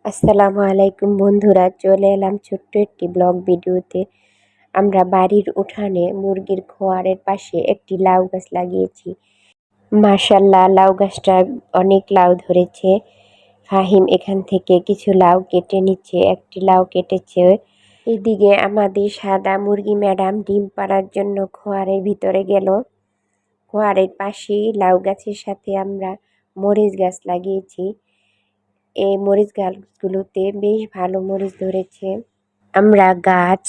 আসসালামু আলাইকুম বন্ধুরা, চলে এলাম ছোট্ট একটি ব্লগ ভিডিওতে। আমরা বাড়ির উঠানে মুরগির খোয়ারের পাশে একটি লাউ গাছ লাগিয়েছি। মাশাল্লাহ, লাউ গাছটা অনেক লাউ ধরেছে। ফাহিম এখান থেকে কিছু লাউ কেটে নিচ্ছে, একটি লাউ কেটেছে। এদিকে আমাদের সাদা মুরগি ম্যাডাম ডিম পাড়ার জন্য খোয়ারের ভিতরে গেল। খোয়ারের পাশেই লাউ গাছের সাথে আমরা মরিচ গাছ লাগিয়েছি। এই মরিচ গাছগুলোতে বেশ ভালো মরিচ ধরেছে। আমরা গাছ,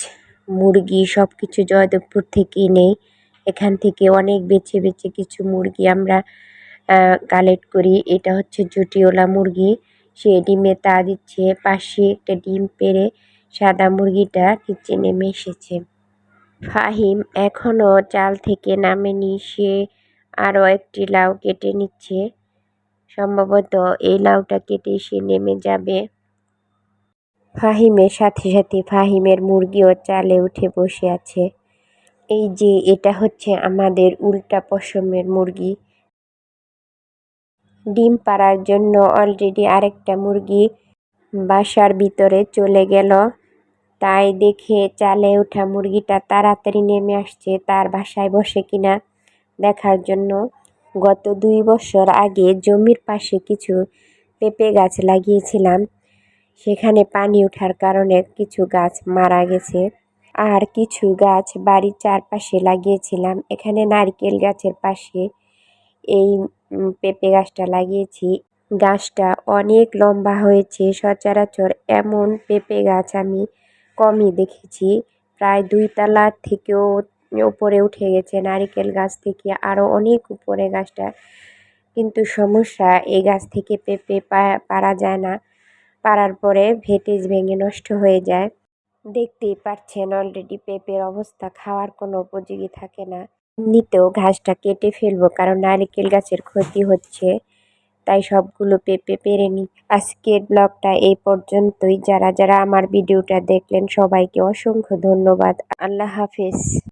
মুরগি সবকিছু জয়দেবপুর থেকে নেই। এখান থেকে অনেক বেছে বেছে কিছু মুরগি আমরা কালেক্ট করি। এটা হচ্ছে জুটিওলা মুরগি, সে ডিমে তা দিচ্ছে। পাশে একটা ডিম পেড়ে সাদা মুরগিটা নিচে নেমে এসেছে। ফাহিম এখনো চাল থেকে নামেনি, সে আরও একটি লাউ কেটে নিচ্ছে। সম্ভবত এই লাউটা কেটে সে নেমে যাবে। ফাহিমের সাথে সাথে ফাহিমের মুরগিও চালে উঠে বসে আছে। এই যে এটা হচ্ছে আমাদের উল্টা পশমের মুরগি। ডিম পাড়ার জন্য অলরেডি আরেকটা মুরগি বাসার ভিতরে চলে গেল। তাই দেখে চালে ওঠা মুরগিটা তাড়াতাড়ি নেমে আসছে তার বাসায় বসে কিনা দেখার জন্য। গত 2 বছর আগে জমির পাশে কিছু পেঁপে গাছ লাগিয়েছিলাম, সেখানে পানি ওঠার কারণে কিছু গাছ মারা গেছে। আর কিছু গাছ বাড়ির চারপাশে লাগিয়েছিলাম। এখানে নারকেল গাছের পাশে এই পেঁপে গাছটা লাগিয়েছি। গাছটা অনেক লম্বা হয়েছে, সচরাচর এমন পেঁপে গাছ আমি কমই দেখেছি। প্রায় 2 তলা থেকেও উপরে উঠে গেছে, নারকেল গাছ থেকে আরও অনেক উপরে গাছটা। কিন্তু সমস্যা, এই গাছ থেকে পেঁপে পারা যায় না। পাড়ার পরে ভেটিস ভেঙে নষ্ট হয়ে যায়। দেখতেই পাচ্ছেন অলরেডি পেঁপের অবস্থা, খাওয়ার কোনো উপযোগী থাকে না। এমনিতেও ঘাসটা কেটে ফেলবো, কারণ নারকেল গাছের ক্ষতি হচ্ছে, তাই সবগুলো পেঁপে পেরে নি। আজকের ব্লগটা এই পর্যন্তই। যারা যারা আমার ভিডিওটা দেখলেন সবাইকে অসংখ্য ধন্যবাদ। আল্লাহ হাফেজ।